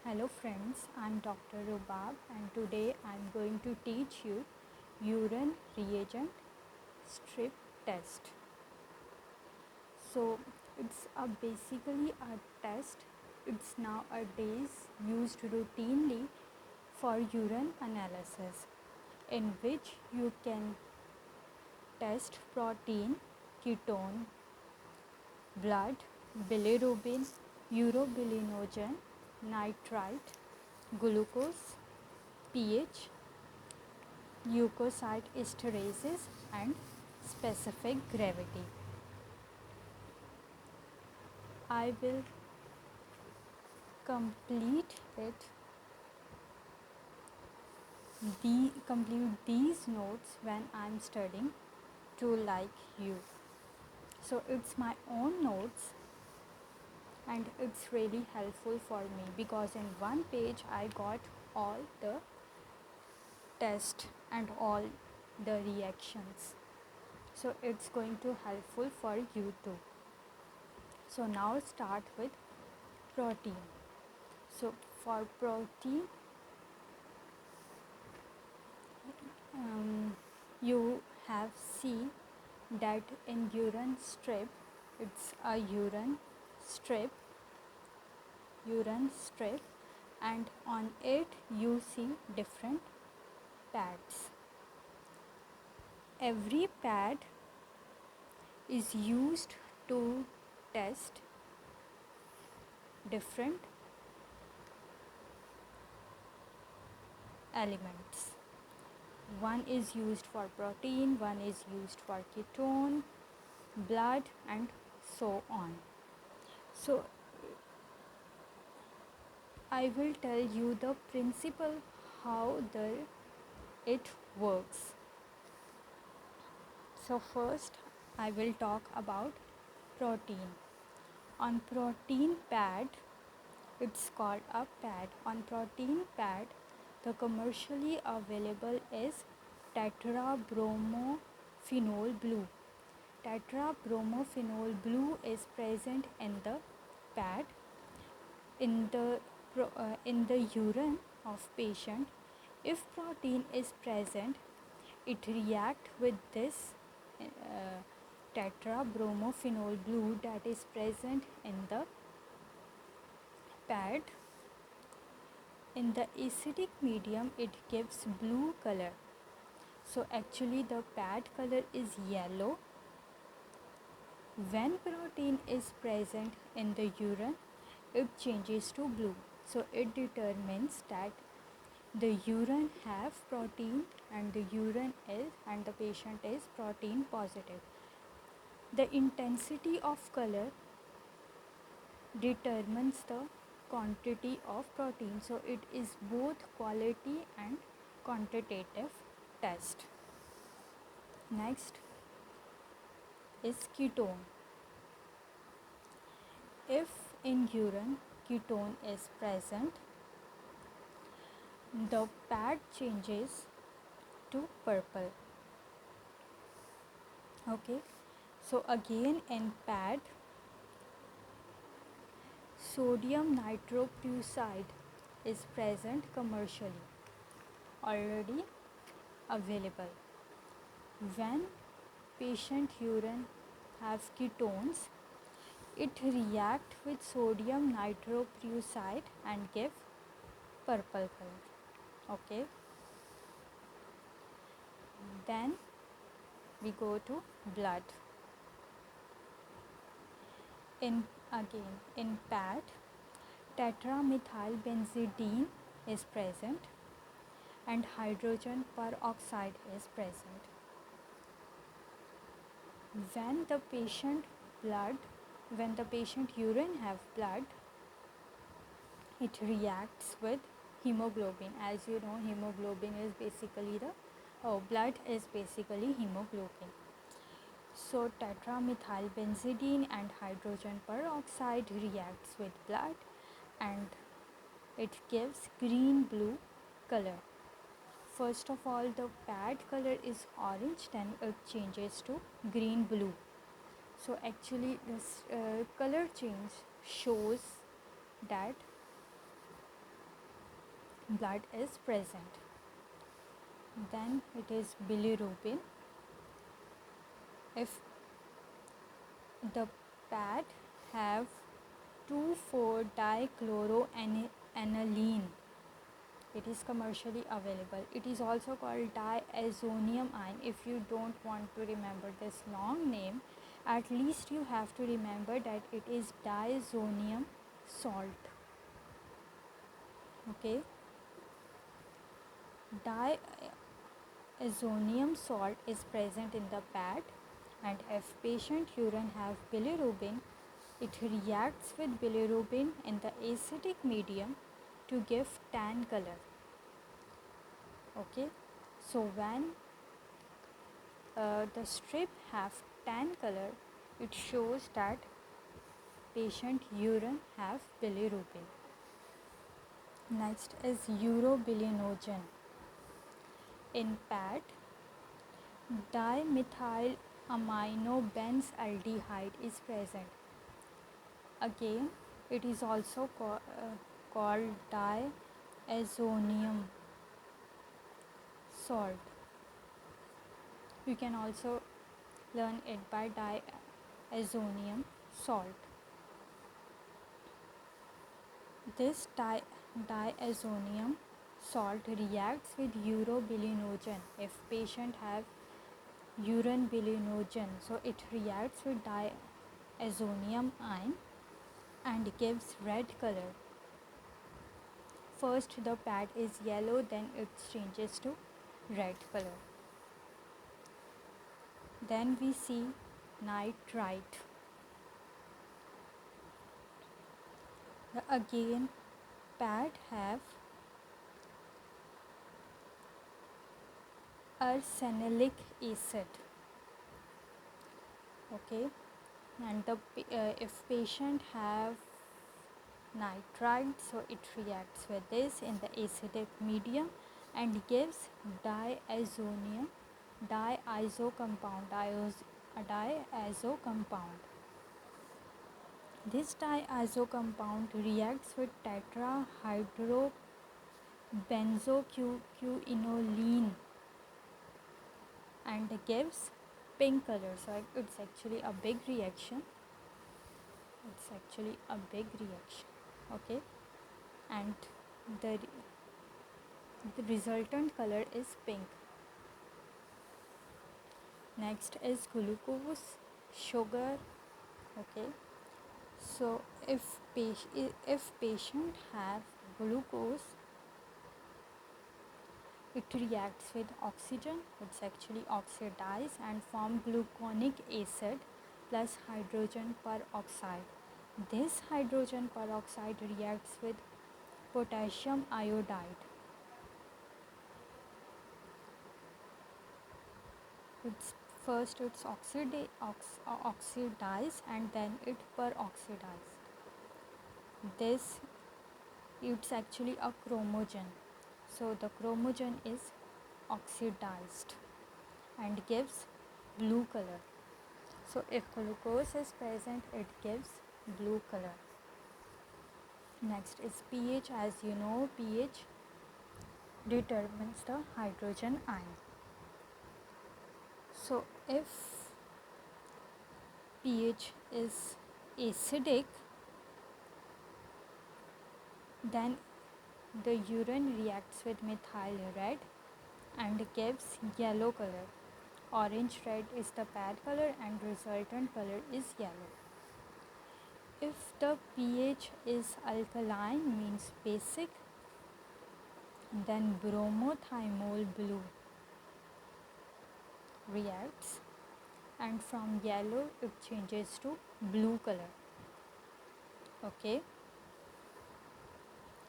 Hello friends, I'm Dr. Rubab and today I'm going to teach you urine reagent strip test. So it's basically a test. It's nowadays used routinely for urine analysis in which you can test protein, ketone, blood, bilirubin, urobilinogen, nitrite, glucose, pH, leukocyte esterases and specific gravity. I will complete it complete these notes when I'm studying to like you. So it's my own notes and it's really helpful for me because in one page I got all the test and all the reactions. So it's going to helpful for you too. So now start with protein. So for protein, you have seen that in urine strip, it's a strip, urine strip, and on it you see different pads. Every pad is used to test different elements. One is used for protein, one is used for ketone, blood, and so on. So I will tell you the principle how it works. So first I will talk about protein. On protein pad, it's called a pad. On protein pad, the commercially available is tetrabromophene blue. Tetrabromophene blue is present in the pad in the urine of patient. If protein is present, it react with this uh, tetrabromophene blue that is present in the pad. In the acidic medium, it gives blue color. So actually the pad color is yellow. When protein is present in the urine, it changes to blue. So it determines that the urine have protein and the patient is protein positive. The intensity of color determines the quantity of protein. So it is both quality and quantitative test. Next is ketone. If in urine ketone is present, the pad changes to purple. Okay, so again in pad, sodium nitroprusside is present commercially, already available. When patient urine have ketones, it react with sodium nitroprusside and give purple color. Okay, then we go to blood. In pad, tetramethylbenzidine is present and hydrogen peroxide is present. When the patient urine have blood, it reacts with hemoglobin. As you know, hemoglobin is basically blood is basically hemoglobin. So tetramethylbenzidine and hydrogen peroxide reacts with blood and it gives green blue color. First of all, the pad color is orange, then it changes to green blue. So actually this color change shows that blood is present. Then it is bilirubin. If the pad have 2,4-dichloroaniline, it is commercially available. It is also called diazonium ion. If you don't want to remember this long name, at least you have to remember that it is diazonium salt. Okay, diazonium salt is present in the pad, and if patient urine have bilirubin, it reacts with bilirubin in the acidic medium to give tan color. Okay, so when the strip have tan color, it shows that patient urine have bilirubin. Next is urobilinogen. In pad, dimethylaminobenzylaldehyde is present. Again, it is also called diazonium salt. You can also learn it by diazonium salt. This diazonium salt reacts with urobilinogen. If patient have urine bilinogen, so it reacts with diazonium ion and gives red color. First the pad is yellow, then it changes to red color. Then we see nitrite. Again, pad have arsenic acid. Okay, and if patient have nitrite, so it reacts with this in the acidic medium and gives diazo compound. This diazo compound reacts with tetrahydrobenzoquinoline and gives pink color. So it's actually a big reaction. Okay, and the resultant color is pink. Next is glucose, sugar. Okay, so if patient have glucose, it reacts with oxygen. It's actually oxidized and form gluconic acid plus hydrogen peroxide. This hydrogen peroxide reacts with potassium iodide. It's oxidized and then it peroxidized. This, it's actually a chromogen. So the chromogen is oxidized and gives blue color. So if glucose is present, it gives blue color. Next is pH. As you know, pH determines the hydrogen ion. So if pH is acidic, then the urine reacts with methyl red and gives yellow color. Orange red is the pad color and resultant color is yellow. If the pH is alkaline, means basic, then bromothymol blue reacts and from yellow it changes to blue color. Okay,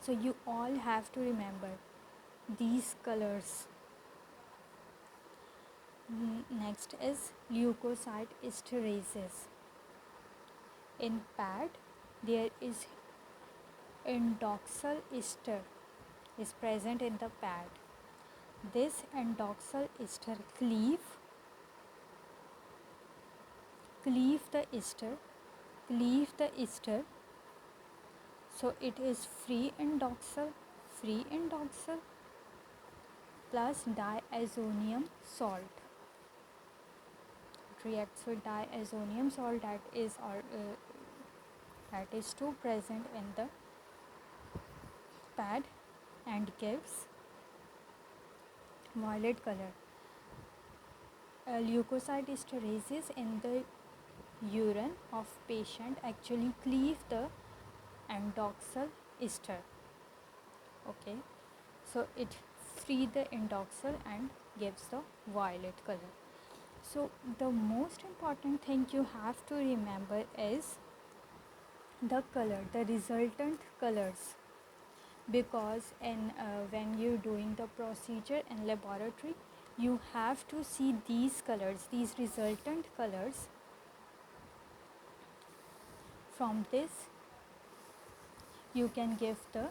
so you all have to remember these colors. Next is leukocyte esterases. In pad, there is endoxyl ester is present in the pad. This endoxyl ester cleave the ester, so it is free endoxyl free indoxal plus diazonium salt. It reacts with diazonium salt that is too present in the pad and gives violet color. Leukocyte esterases in the urine of patient actually cleave the endoxal ester. Okay, so it free the endoxal and gives the violet color. So the most important thing you have to remember is the color, the resultant colors, because when you're doing the procedure in laboratory, you have to see these colors, these resultant colors. From this you can give the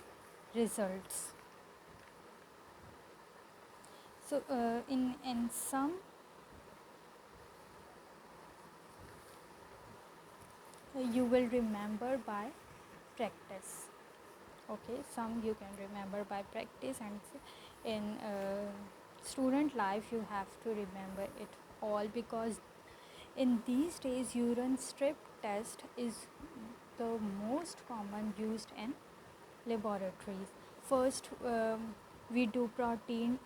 results. So in some you will remember by practice. Okay, some you can remember by practice, and in student life you have to remember it all, because in these days urine strip test is the most common used in laboratories. First we do protein,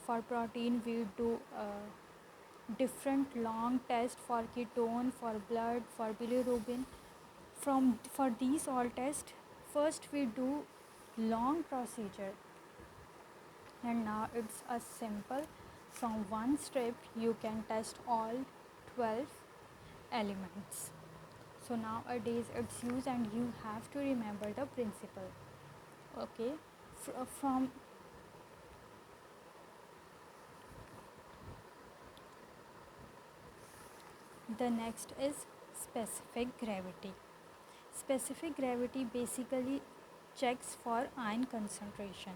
for protein we do different long test for ketone, for blood, for bilirubin. For these all tests, first we do long procedure, and now it's a simple, from one strip you can test all 12 elements. So nowadays it's used, and you have to remember the principle. Okay, from the next is specific gravity. Specific gravity basically checks for ion concentration.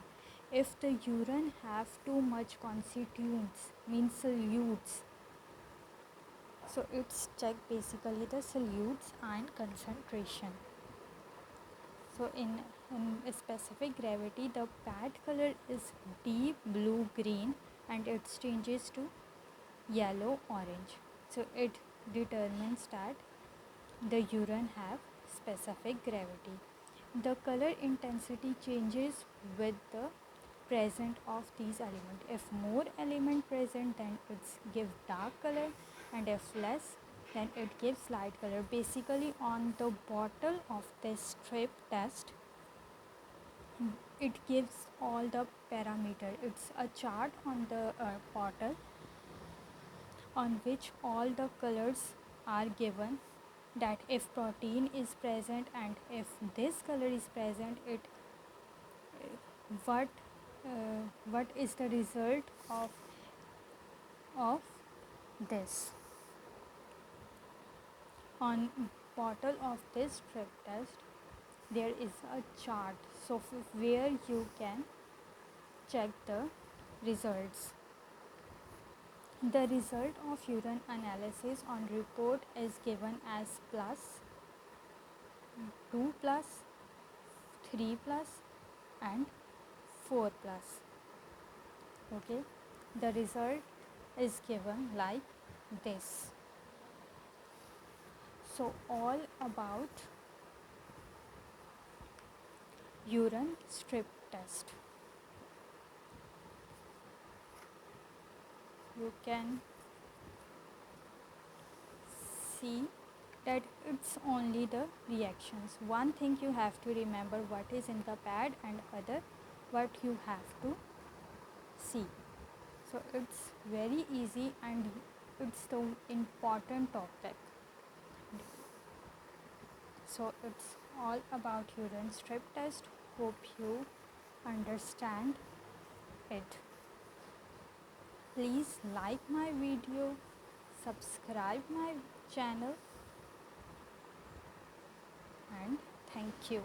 If the urine have too much constituents, means solutes, so it's check basically the solutes ion concentration. So in a specific gravity, the pad color is deep blue green and it changes to yellow orange. So it determines that the urine have specific gravity. The color intensity changes with the present of these elements. If more element present, then it's give dark color, and if less, then it gives light color. Basically on the bottle of this strip test, it gives all the parameter. It's a chart on the bottle on which all the colors are given, that if protein is present and if this color is present, it what is the result of this. On bottle of this strip test there is a chart, so where you can check the results. The result of urine analysis on report is given as plus, 2 plus, 3 plus and 4 plus. Okay, the result is given like this. So all about urine strip test. You can see that it's only the reactions. One thing you have to remember, what is in the pad, and other what you have to see. So it's very easy and it's the important topic. So it's all about urine strip test. Hope you understand it. Please like my video, subscribe my channel, and thank you.